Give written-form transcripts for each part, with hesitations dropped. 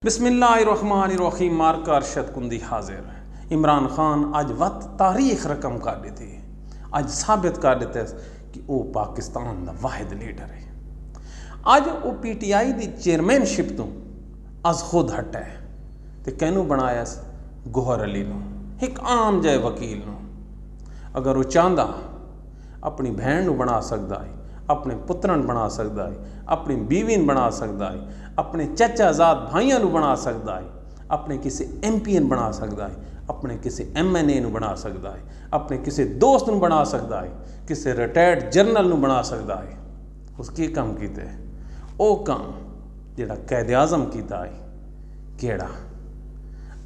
बिस्मिल्लाहिर्रहमानिर्रहीम मार्का अरशद कुंदी हाजिर। इमरान खान आज वक्त तारीख रकम कर देते, आज साबित कर देते कि वो पाकिस्तान का वाहिद लीडर है। आज वो PTI की चेयरमैनशिप तो अज खुद हटा है तो कहनू बनाया गोहर अली नू, एक आम जय वकील नू। अगर वो चाहता अपनी बहन नू बना सकता है, अपने पुत्रन बना सकता है, अपनी बीवी बना सकता है, अपने चाचाजाद भाइयों नू बना सकता है, अपने किसी MP बना सकता है, अपने किसी MNA नू बना सकता है, अपने किसी दोस्त नू बना सकता है, किसी रिटायर्ड जर्नल नू बना सकता है। उसके काम किते वो काम जिहड़ा कैद आज़म कीता है, केड़ा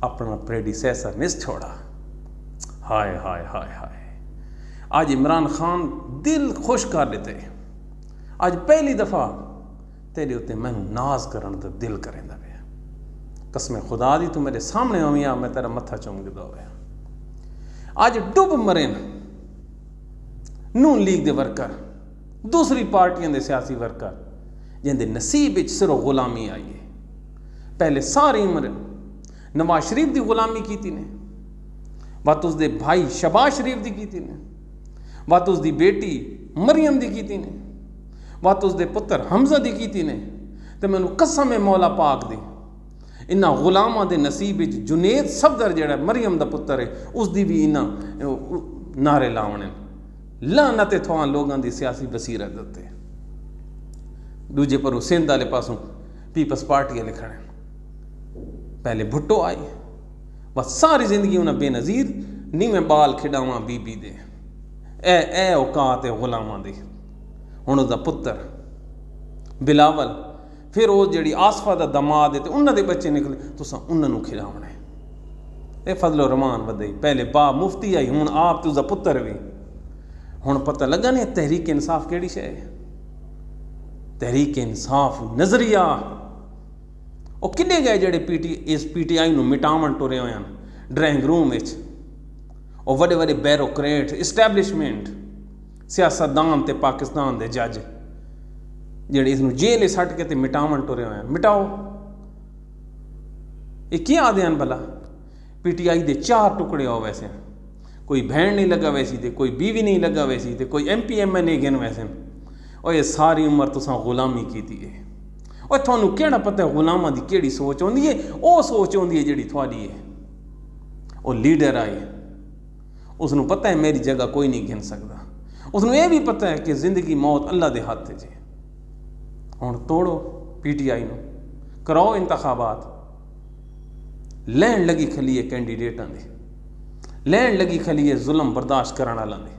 अपना प्रेडिसेसर नहीं छोड़ा। हाय हाय हाय हाय। आज इमरान खान दिल खुश कर देते। आज पहली दफ़ा तेरे उत्ते मैनू नाज करन दा दिल करेंदा पिया। कसम खुदा दी तू मेरे सामने आविया, मैं तेरा मत्था चुमकदा होया। आज डुब मरे नून लीग दे वर्कर, दूसरी पार्टियां दे सियासी वर्कर जिंदे नसीब विच सिर्फ गुलामी आई है। पहले सारी उम्र नवाज शरीफ की गुलामी की ने, वत उसके भाई शहबाज शरीफ की की ने, वत उसकी बेटी मरियम की की ने, वत उसके पुत्र हमजा की की ने। तो मैनू कसम है मौला पाक दी, इन्होंने गुलामां दे नसीब विच जुनेद सफदर जिहड़ा मरियम का पुत्र है, उसकी भी इन्होंने नारे लावने। लानत थवां लोगों की सियासी बसीरत उत्ते। दूजे पर सिंध वाले पासों पीपल्स पार्टी वाले खड़े। पहले भुट्टो आई, बस सारी जिंदगी उन्हें बेनज़ीर नीवें बाल खिडावां बीबी दे, ए औकात है गुलामां दी। हुण उसदा पुत्र बिलावल, फिर वो जिहड़ी आसफा दा दमाद है तो उन्हां दे बच्चे निकले, तुसां उन्हां नूं खिलावणे। ये फजलो रहमान वधई। पहले बा मुफ्ती आई, हुण आप ते उसदा पुत्र भी। हुण पता लगा ने तहरीक इंसाफ केड़ी शै है। तहरीक इंसाफ नज़रिया वो किन्ने गए जिहड़े इस PTI नूं मिटावण टुरे होए हन ड्राइंग रूम विच। वो वड्डे वड्डे बैरोक्रेट इस्टैबलिशमेंट सियासतदान ते पाकिस्तान दे जज जिहड़े इसनूं जेल सट के ते मिटावण टुरे होए हन। मिटाओ। ये क्या आदे हन भला? PTI दे 4 टुकड़े हो वैसे, कोई बहन नहीं लगा वैसी ते कोई बीवी नहीं लगा वैसी ते कोई MP MNA गिन वैसे। और ये सारी उम्र तुसां गुलामी कीती है। और थानू केड़ा पता है गुलामां दी केड़ी सोच होंदी है? वो सोच होंदी है जिहड़ी थोड़ी है। वो लीडर आए, उसनू पता है मेरी जगह कोई नहीं गिन सकता। उसनू ये भी पता है कि जिंदगी मौत अल्लाह दे हाथ जे। हुण तोड़ो PTI नू, कराओ इंतखाबात। लैन लगी खली है कैंडीडेटां दे, लैन लगी खली है जुल्म बर्दाश्त करने वालों दे।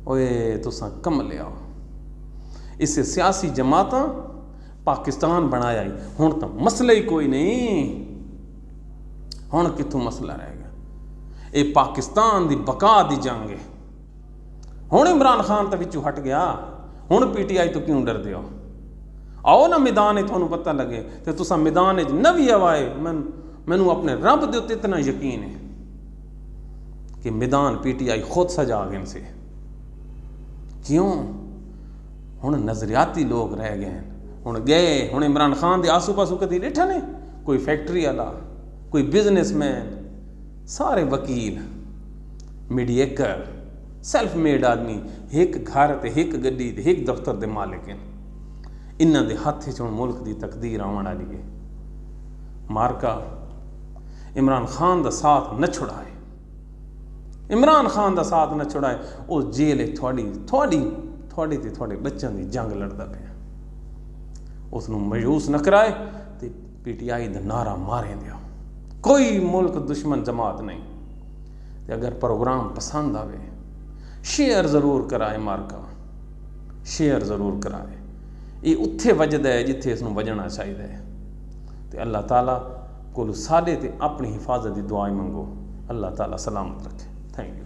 ओए तुसां कम लियाओ। इससे सियासी जमातां पाकिस्तान बनाया ही। हुण तो मसला ही कोई नहीं। हुण कित्थों मसला रह गया? ये पाकिस्तान की बका की जंग है। हुण इमरान खान तो विचों हट गया। हुण PTI तो क्यों डरदे हो? आओ ना मैदान है, थानू पता लगे तो तुसां मैदान न भी आवाए। मैनू अपने रब दे उत्ते इतना यकीन है कि मैदान PTI खुद सजा गए से। क्यों? हुण नज़रियाती लोग रह गए हैं। हुण गए, हुण इमरान खान दे आसू पासू कदी बैठा ने कोई फैक्ट्री वाला, कोई बिजनेसमैन, सारे वकील, मीडिएटर, सेल्फ मेड आदमी, एक घर ते एक गड्डी ते एक दफ्तर दे मालिक हैं। इन्हां दे हत्थ च हुण मुल्क दी तकदीर आउण वाली है। मार्का इमरान खान दा साथ न छुड़ाए, इमरान खान दा साथ न छुड़ाए। वो जेल है थोड़ी ते थोड़े बच्चों की जंग लड़दा पिया। उसनूं मायूस न कराए तो PTI दा नारा मारे दिओ। कोई मुल्क दुश्मन जमात नहीं। तो अगर प्रोग्राम पसंद आवे शेयर ज़रूर कराए। मार्का शेयर ज़रूर कराए। ये उत्थे वजदा है जिथे इसनूं वजना चाहिए है। तो अल्लाह ताला को साडे ते अपनी हिफाजत की दुआ मंगो। अल्लाह ताला सलामत रखे। Thank you.